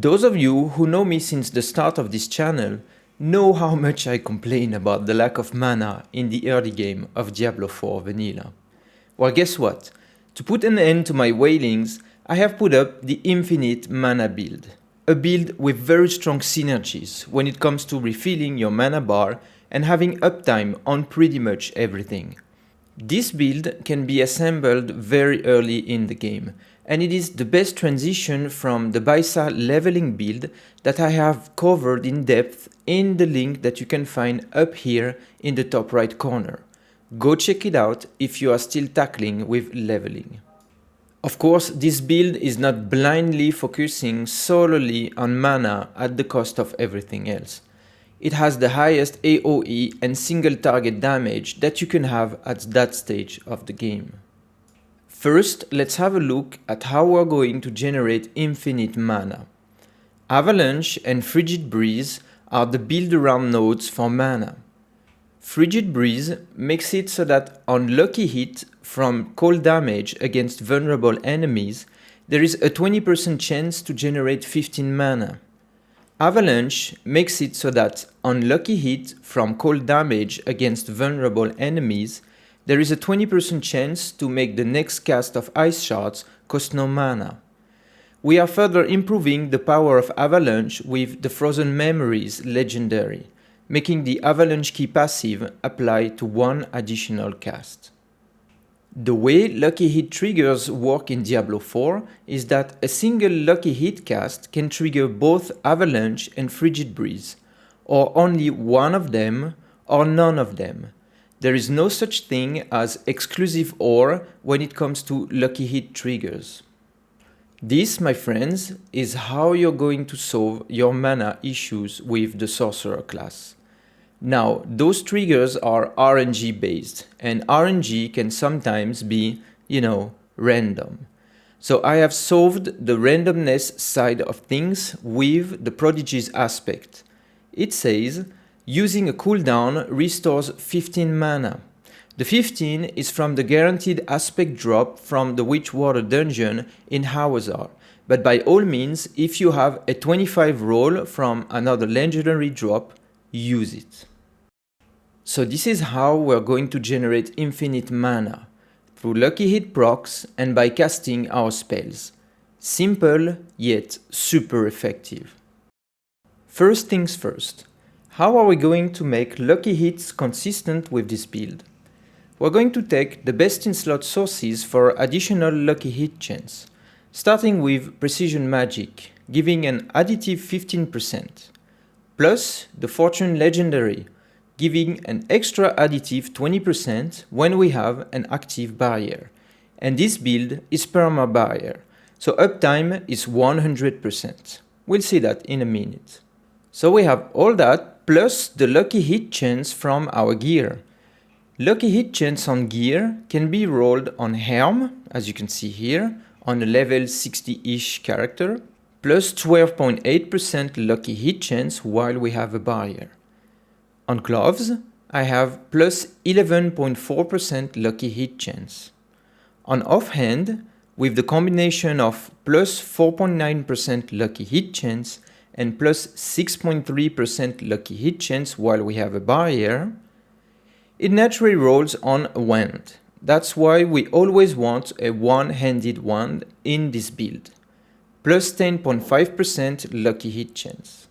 Those of you who know me since the start of this channel know how much I complain about the lack of mana in the early game of Diablo 4 Vanilla. Well, guess what? To put an end to my wailings, I have put up the Infinite Mana build. A build with very strong synergies when it comes to refilling your mana bar and having uptime on pretty much everything. This build can be assembled very early in the game, and it is the best transition from the Baisa leveling build that I have covered in depth in the link that you can find up here in the top right corner. Go check it out if you are still tackling with leveling. Of course, this build is not blindly focusing solely on mana at the cost of everything else. It has the highest AoE and single target damage that you can have at that stage of the game. First, let's have a look at how we're going to generate infinite mana. Avalanche and Frigid Breeze are the build around nodes for mana. Frigid Breeze makes it so that on lucky hit from cold damage against vulnerable enemies, there is a 20% chance to generate 15 mana. Avalanche makes it so that on lucky hit from cold damage against vulnerable enemies, there is a 20% chance to make the next cast of ice shards cost no mana. We are further improving the power of Avalanche with the Frozen Memories legendary, making the Avalanche key passive apply to one additional cast. The way lucky hit triggers work in Diablo 4 is that a single lucky hit cast can trigger both Avalanche and Frigid Breeze, or only one of them or none of them. There is no such thing as exclusive OR when it comes to lucky hit triggers. This, my friends, is how you're going to solve your mana issues with the Sorcerer class. Now, those triggers are RNG based, and RNG can sometimes be, random. So I have solved the randomness side of things with the Prodigy's aspect. It says, using a cooldown restores 15 mana. The 15 is from the guaranteed aspect drop from the Witchwater dungeon in Hawazar, but by all means, if you have a 25 roll from another legendary drop, use it. So this is how we're going to generate infinite mana, through lucky hit procs and by casting our spells. Simple, yet super effective. First things first, how are we going to make lucky hits consistent with this build? We're going to take the best in slot sources for additional lucky hit chance, starting with Precision Magic, giving an additive 15%, plus the Fortune Legendary, giving an extra additive 20% when we have an active barrier. And this build is Perma-Barrier, so uptime is 100%. We'll see that in a minute. So we have all that plus the lucky hit chance from our gear. Lucky hit chance on gear can be rolled on Helm, as you can see here, on a level 60-ish character, plus 12.8% lucky hit chance while we have a barrier. On gloves, I have plus 11.4% lucky hit chance. On offhand, with the combination of plus 4.9% lucky hit chance and plus 6.3% lucky hit chance while we have a barrier, it naturally rolls on a wand. That's why we always want a one-handed wand in this build. Plus 10.5% lucky hit chance.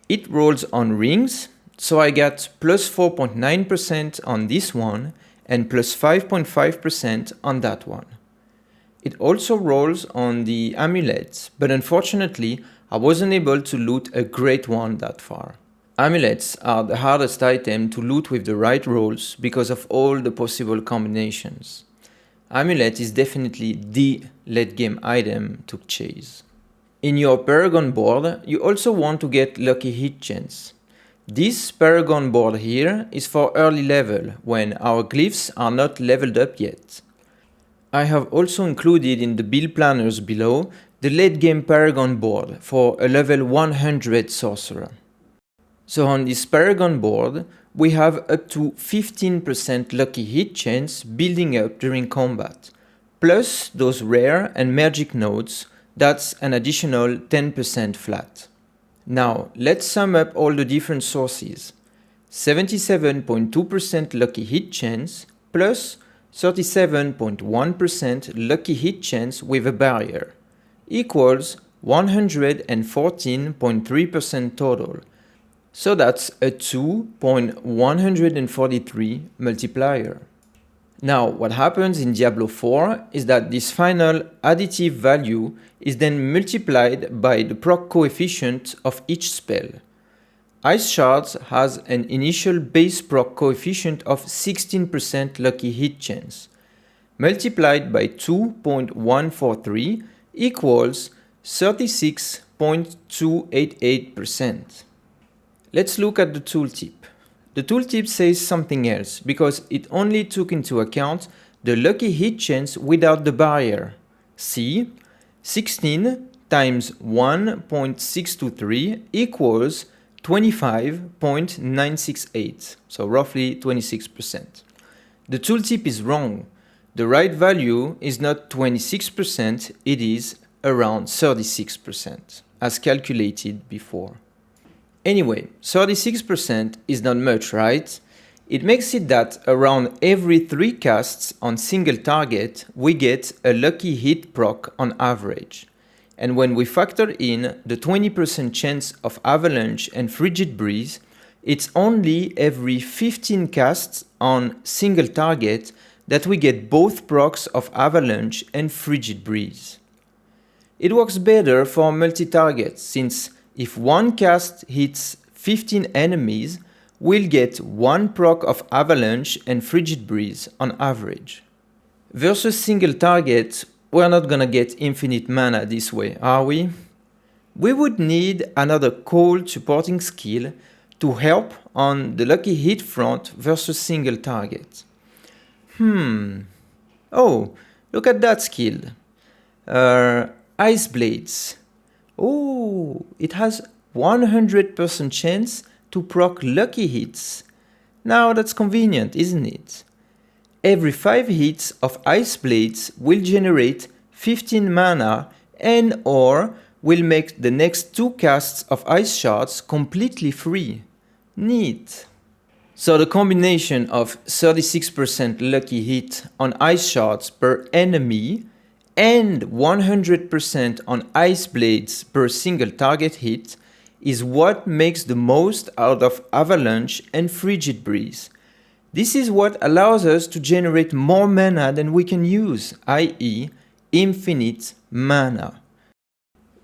It rolls on rings, so I got plus 4.9% on this one and plus 5.5% on that one. It also rolls on the amulets, but unfortunately I wasn't able to loot a great one that far. Amulets are the hardest item to loot with the right rolls because of all the possible combinations. Amulet is definitely the late game item to chase. In your Paragon board, you also want to get lucky hit chance. This Paragon board here is for early level, when our glyphs are not leveled up yet. I have also included in the build planners below the late game Paragon board for a level 100 Sorcerer. So on this Paragon board, we have up to 15% lucky hit chance building up during combat, plus those rare and magic nodes, That's an additional 10% flat. Now, let's sum up all the different sources. 77.2% lucky hit chance plus 37.1% lucky hit chance with a barrier equals 114.3% total. So that's a 2.143 multiplier. Now, what happens in Diablo 4 is that this final additive value is then multiplied by the proc coefficient of each spell. Ice Shards has an initial base proc coefficient of 16% lucky hit chance, multiplied by 2.143 equals 36.288%. Let's look at the tooltip. The tooltip says something else because it only took into account the lucky hit chance without the barrier. See, 16 times 1.623 equals 25.968, so roughly 26%. The tooltip is wrong. The right value is not 26%, it is around 36%, as calculated before. Anyway, 36% is not much, right? It makes it that around every 3 casts on single target, we get a lucky hit proc on average. And when we factor in the 20% chance of avalanche and frigid breeze, it's only every 15 casts on single target that we get both procs of avalanche and frigid breeze. It works better for multi-targets since if one cast hits 15 enemies, we'll get 1 proc of avalanche and frigid breeze on average. Versus single target, we're not gonna get infinite mana this way, are we? We would need another cold supporting skill to help on the lucky hit front versus single target. Oh, look at that skill. Ice Blades. Oh, it has 100% chance to proc lucky hits. Now that's convenient, isn't it? Every 5 hits of Ice Blades will generate 15 mana and or will make the next 2 casts of Ice Shards completely free. Neat. So the combination of 36% lucky hit on Ice Shards per enemy and 100% on Ice Blades per single target hit is what makes the most out of Avalanche and Frigid Breeze. This is what allows us to generate more mana than we can use, i.e. infinite mana.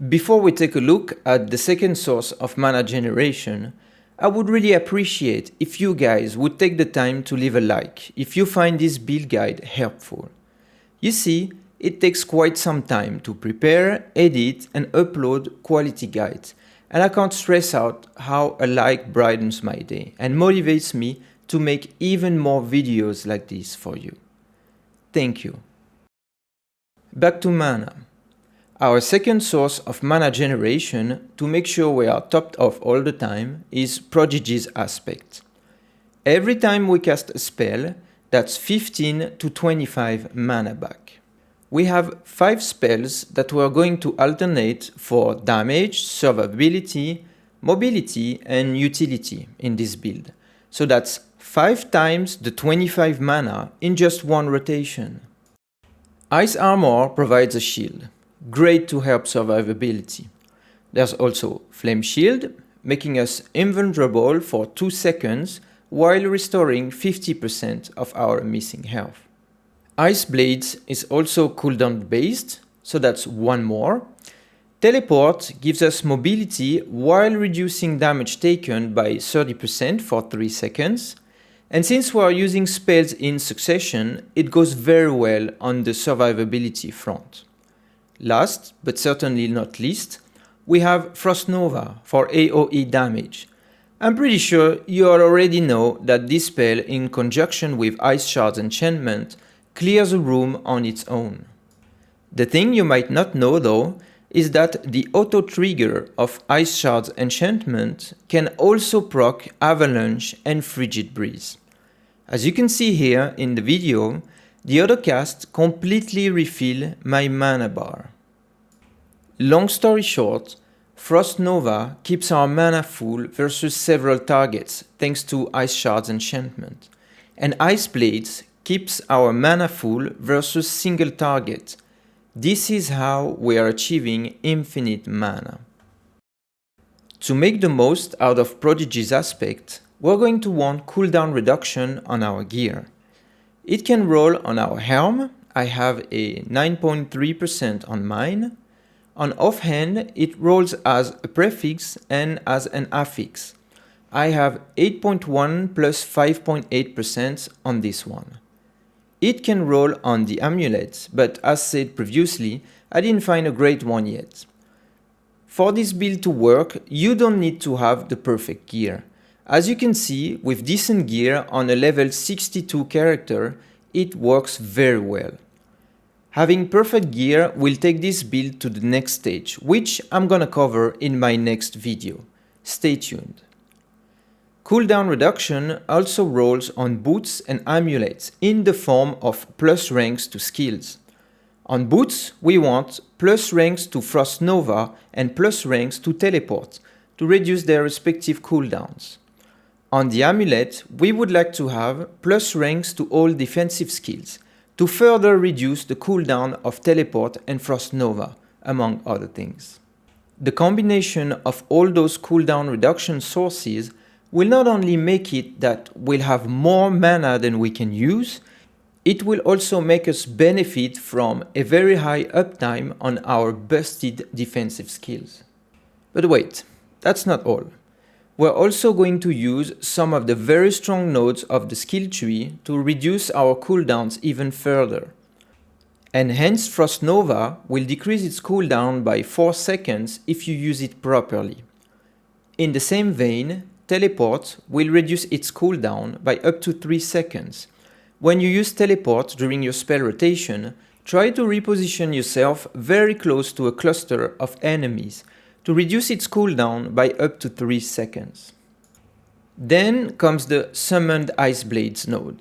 Before we take a look at the second source of mana generation, I would really appreciate if you guys would take the time to leave a like if you find this build guide helpful. You see, it takes quite some time to prepare, edit and upload quality guides, and I can't stress out how a like brightens my day and motivates me to make even more videos like this for you. Thank you. Back to mana. Our second source of mana generation to make sure we are topped off all the time is Prodigy's Apsect. Every time we cast a spell, that's 15 to 25 mana back. We have 5 spells that we're going to alternate for damage, survivability, mobility and utility in this build. So that's 5 times the 25 mana in just one rotation. Ice Armor provides a shield, great to help survivability. There's also Flame Shield, making us invulnerable for 2 seconds while restoring 50% of our missing health. Ice Blades is also cooldown based, so that's 1 more. Teleport gives us mobility while reducing damage taken by 30% for 3 seconds. And since we are using spells in succession, it goes very well on the survivability front. Last, but certainly not least, we have Frost Nova for AoE damage. I'm pretty sure you all already know that this spell in conjunction with Ice Shard's enchantment clears a room on its own. The thing you might not know though is that the auto trigger of Ice Shard's enchantment can also proc Avalanche and Frigid Breeze. As you can see here in the video, the auto cast completely refill my mana bar. Long story short, Frost Nova keeps our mana full versus several targets thanks to Ice Shard's enchantment, and Ice Blades keeps our mana full versus single target. This is how we are achieving infinite mana. To make the most out of Prodigy's aspect, we're going to want cooldown reduction on our gear. It can roll on our helm. I have a 9.3% on mine. On offhand, it rolls as a prefix and as an affix. I have 8.1 plus 5.8% on this one. It can roll on the amulet, but as said previously, I didn't find a great one yet. For this build to work, you don't need to have the perfect gear. As you can see, with decent gear on a level 62 character, it works very well. Having perfect gear will take this build to the next stage, which I'm gonna cover in my next video. Stay tuned. Cooldown reduction also rolls on boots and amulets in the form of plus ranks to skills. On boots, we want plus ranks to Frost Nova and plus ranks to Teleport to reduce their respective cooldowns. On the amulet, we would like to have plus ranks to all defensive skills to further reduce the cooldown of Teleport and Frost Nova, among other things. The combination of all those cooldown reduction sources will not only make it that we'll have more mana than we can use, it will also make us benefit from a very high uptime on our busted defensive skills. But wait, that's not all. We're also going to use some of the very strong nodes of the skill tree to reduce our cooldowns even further. Enhanced Frost Nova will decrease its cooldown by 4 seconds if you use it properly. In the same vein, Teleport will reduce its cooldown by up to 3 seconds. When you use Teleport during your spell rotation, try to reposition yourself very close to a cluster of enemies to reduce its cooldown by up to 3 seconds. Then comes the Summoned Ice Blades node.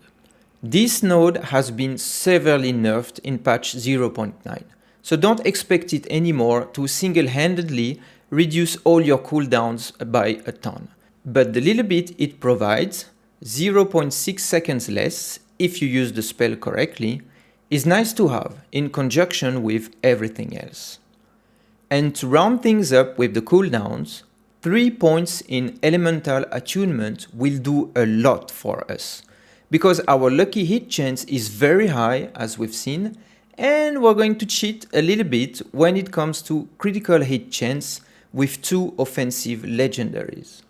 This node has been severely nerfed in patch 0.9, so don't expect it anymore to single-handedly reduce all your cooldowns by a ton. But the little bit it provides, 0.6 seconds less if you use the spell correctly, is nice to have in conjunction with everything else. And to round things up with the cooldowns, 3 points in elemental attunement will do a lot for us, because our lucky hit chance is very high, as we've seen, and we're going to cheat a little bit when it comes to critical hit chance with 2 offensive legendaries.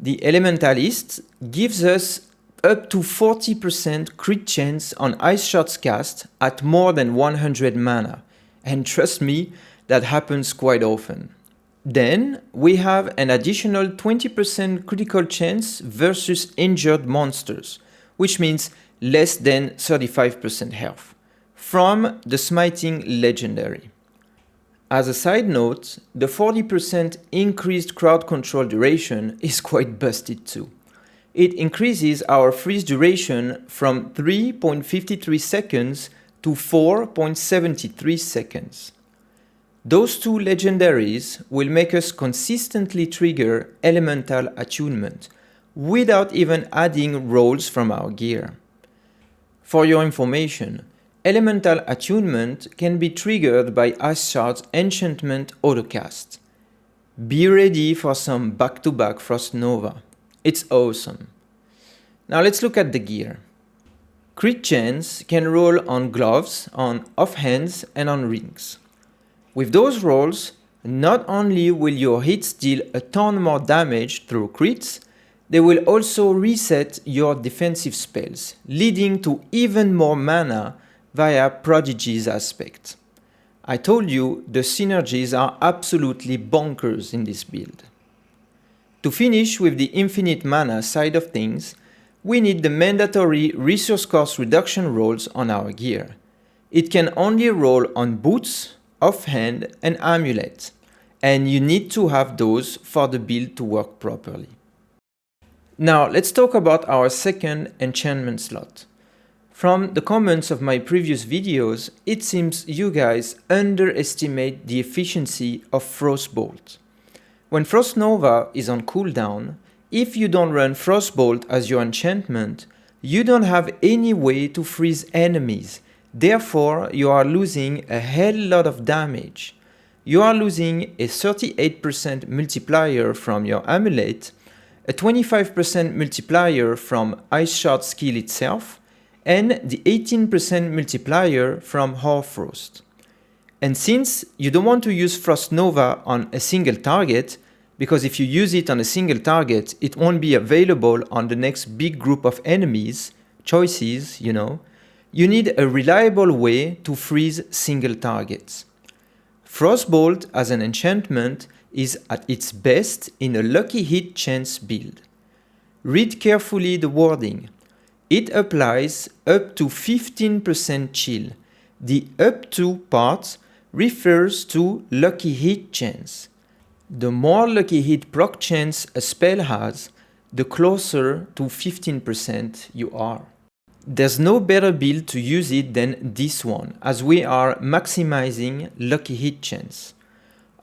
The Elementalist gives us up to 40% crit chance on Ice Shard's cast at more than 100 mana, and trust me, that happens quite often. Then we have an additional 20% critical chance versus injured monsters, which means less than 35% health, from the Smiting Legendary. As a side note, the 40% increased crowd control duration is quite busted too. It increases our freeze duration from 3.53 seconds to 4.73 seconds. Those 2 legendaries will make us consistently trigger elemental attunement without even adding rolls from our gear. For your information, elemental attunement can be triggered by Ice Shard's enchantment autocast. Be ready for some back-to-back Frost Nova. It's awesome. Now let's look at the gear. Crit chance can roll on gloves, on offhands, and on rings. With those rolls, not only will your hits deal a ton more damage through crits, they will also reset your defensive spells, leading to even more mana via Prodigy's aspect. I told you the synergies are absolutely bonkers in this build. To finish with the infinite mana side of things, we need the mandatory resource cost reduction rolls on our gear. It can only roll on boots, offhand, and amulet, and you need to have those for the build to work properly. Now let's talk about our second enchantment slot. From the comments of my previous videos, it seems you guys underestimate the efficiency of Frostbolt. When Frost Nova is on cooldown, if you don't run Frostbolt as your enchantment, you don't have any way to freeze enemies, therefore you are losing a hell lot of damage. You are losing a 38% multiplier from your amulet, a 25% multiplier from Ice Shard skill itself, and the 18% multiplier from Hoarfrost. And since you don't want to use Frost Nova on a single target, because if you use it on a single target, it won't be available on the next big group of enemies, choices, you need a reliable way to freeze single targets. Frostbolt as an enchantment is at its best in a lucky hit chance build. Read carefully the wording. It applies up to 15% chill. The up to part refers to lucky hit chance. The more lucky hit proc chance a spell has, the closer to 15% you are. There's no better build to use it than this one, as we are maximizing lucky hit chance.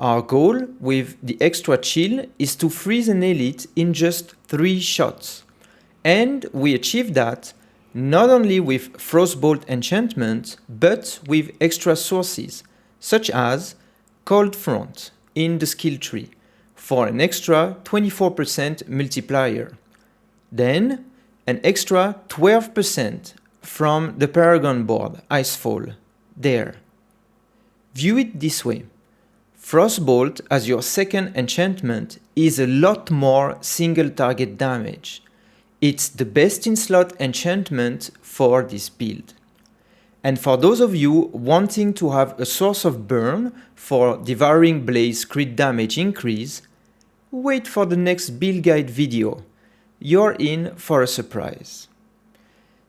Our goal with the extra chill is to freeze an elite in just 3 shots. And we achieve that not only with Frostbolt enchantment, but with extra sources, such as Cold Front in the skill tree, for an extra 24% multiplier. Then, an extra 12% from the Paragon board, Icefall, there. View it this way. Frostbolt as your second enchantment is a lot more single target damage. It's the best in slot enchantment for this build. And for those of you wanting to have a source of burn for Devouring Blaze crit damage increase, wait for the next build guide video. You're in for a surprise.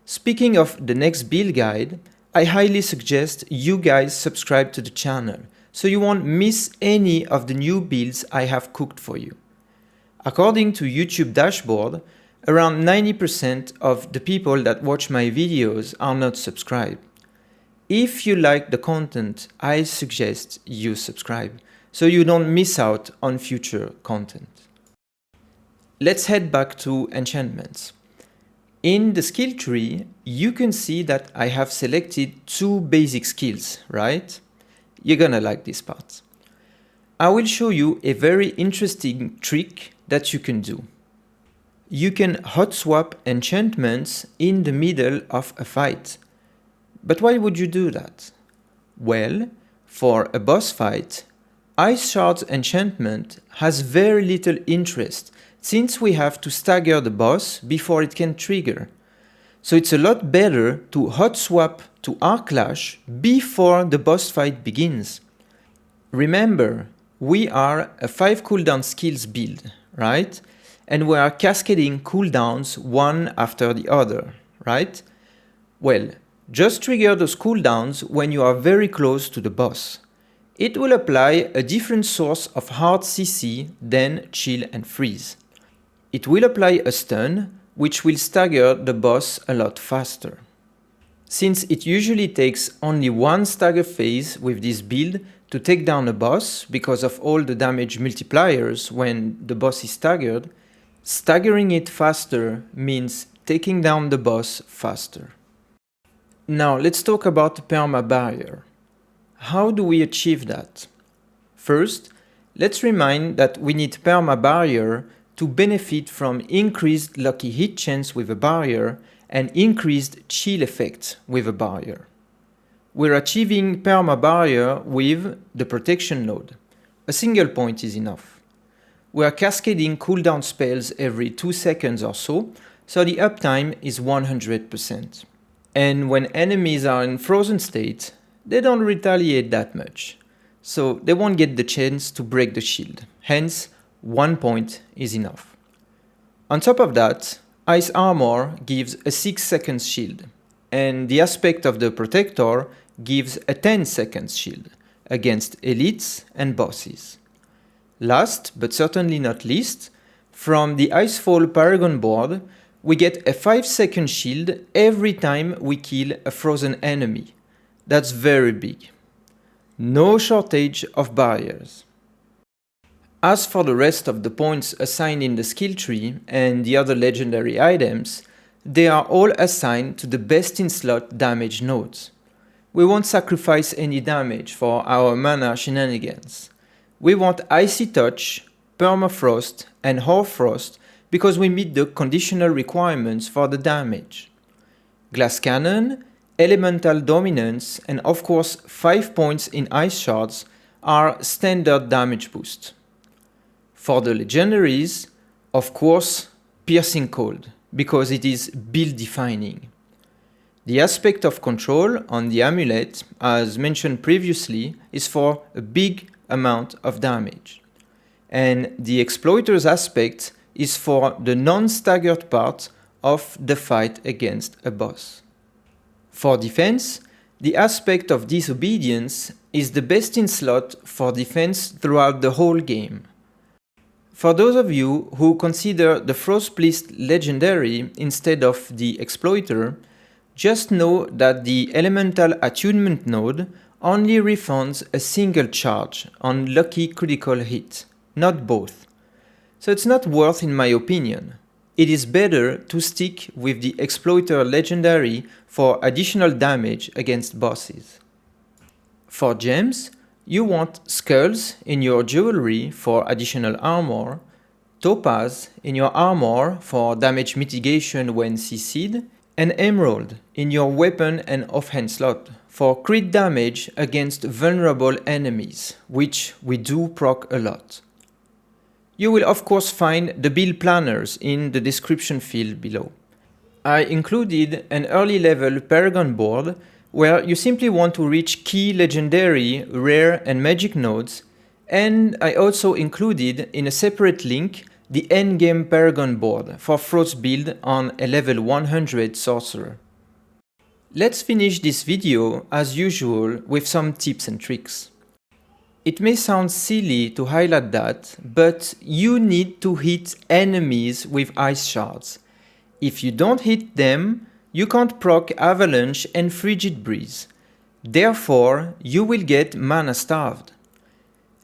Speaking of the next build guide, I highly suggest you guys subscribe to the channel so you won't miss any of the new builds I have cooked for you. According to YouTube dashboard, around 90% of the people that watch my videos are not subscribed. If you like the content, I suggest you subscribe so you don't miss out on future content. Let's head back to enchantments. In the skill tree, you can see that I have selected 2 basic skills, right? You're gonna like this part. I will show you a very interesting trick that you can do. You can hot swap enchantments in the middle of a fight. But why would you do that? Well, for a boss fight, Ice Shard's enchantment has very little interest since we have to stagger the boss before it can trigger. So it's a lot better to hot swap to Arclash before the boss fight begins. Remember, we are a 5 cooldown skills build, right? And we are cascading cooldowns one after the other, right? Well, just trigger those cooldowns when you are very close to the boss. It will apply a different source of hard CC than chill and freeze. It will apply a stun, which will stagger the boss a lot faster. Since it usually takes only one stagger phase with this build to take down a boss because of all the damage multipliers when the boss is staggered, staggering it faster means taking down the boss faster. Now let's talk about the Perma-Barrier. How do we achieve that? First, let's remind that we need Perma-Barrier to benefit from increased lucky hit chance with a barrier and increased chill effect with a barrier. We're achieving Perma-Barrier with the protection node. A single point is enough. We are cascading cooldown spells every 2 seconds or so the uptime is 100%. And when enemies are in frozen state, they don't retaliate that much, so they won't get the chance to break the shield, hence 1 point is enough. On top of that, Ice Armor gives a 6 seconds shield, and the aspect of the Protector gives a 10 seconds shield against elites and bosses. Last, but certainly not least, from the Icefall Paragon board, we get a 5-second shield every time we kill a frozen enemy. That's very big. No shortage of barriers. As for the rest of the points assigned in the skill tree and the other legendary items, they are all assigned to the best in slot damage nodes. We won't sacrifice any damage for our mana shenanigans. We want Icy Touch, Permafrost and Hoarfrost because we meet the conditional requirements for the damage. Glass Cannon, Elemental Dominance and of course 5 points in Ice Shards are standard damage boost. For the legendaries, of course, Piercing Cold, because it is build defining. The aspect of control on the amulet, as mentioned previously, is for a big amount of damage. And the exploiter's aspect is for the non-staggered part of the fight against a boss. For defense, the aspect of disobedience is the best in slot for defense throughout the whole game. For those of you who consider the Frostbliss legendary instead of the exploiter, just know that the elemental attunement node only refunds a single charge on lucky critical hit, not both. So it's not worth in my opinion. It is better to stick with the exploiter legendary for additional damage against bosses. For gems, you want skulls in your jewelry for additional armor, topaz in your armor for damage mitigation when CC'd, and emerald in your weapon and offhand slot for crit damage against vulnerable enemies, which we do proc a lot. You will of course find the build planners in the description field below. I included an early level Paragon board where you simply want to reach key legendary, rare and magic nodes, and I also included in a separate link the endgame Paragon board for Frost build on a level 100 Sorcerer. Let's finish this video as usual with some tips and tricks. It may sound silly to highlight that, but you need to hit enemies with ice shards. If you don't hit them, you can't proc Avalanche and Frigid Breeze. Therefore, you will get mana starved.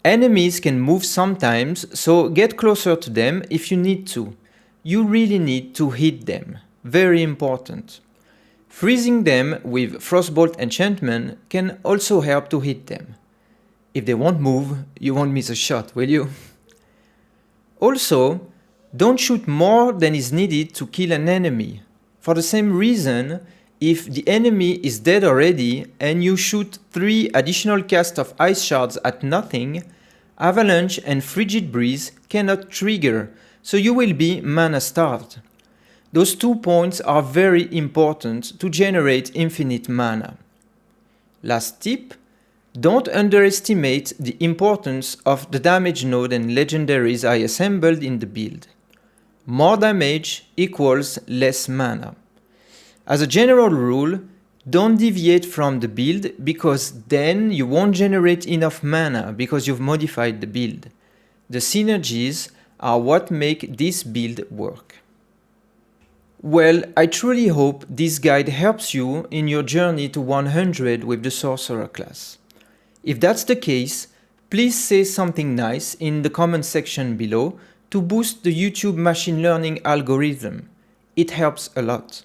Enemies can move sometimes, so get closer to them if you need to. You really need to hit them. Very important. Freezing them with Frostbolt enchantment can also help to hit them. If they won't move, you won't miss a shot, will you? Also, don't shoot more than is needed to kill an enemy. For the same reason, if the enemy is dead already and you shoot 3 additional casts of ice shards at nothing, Avalanche and Frigid Breeze cannot trigger, so you will be mana starved. Those 2 points are very important to generate infinite mana. Last tip, don't underestimate the importance of the damage node and legendaries I assembled in the build. More damage equals less mana. As a general rule, don't deviate from the build because then you won't generate enough mana because you've modified the build. The synergies are what make this build work. Well, I truly hope this guide helps you in your journey to 100 with the Sorcerer class. If that's the case, please say something nice in the comment section below to boost the YouTube machine learning algorithm. It helps a lot.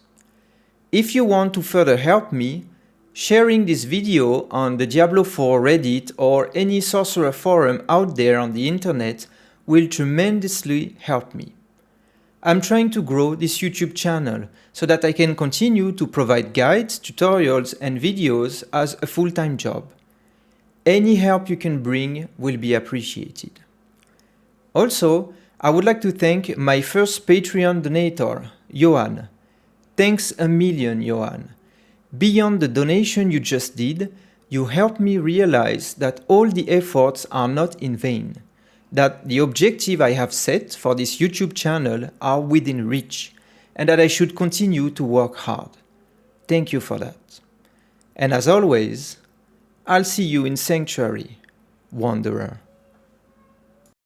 If you want to further help me, sharing this video on the Diablo 4 Reddit or any Sorcerer forum out there on the internet will tremendously help me. I'm trying to grow this YouTube channel so that I can continue to provide guides, tutorials and videos as a full-time job. Any help you can bring will be appreciated. Also, I would like to thank my first Patreon donator, Johan. Thanks a million, Johan. Beyond the donation you just did, you helped me realize that all the efforts are not in vain, that the objective I have set for this YouTube channel are within reach, and that I should continue to work hard. Thank you for that. And as always, I'll see you in Sanctuary, Wanderer.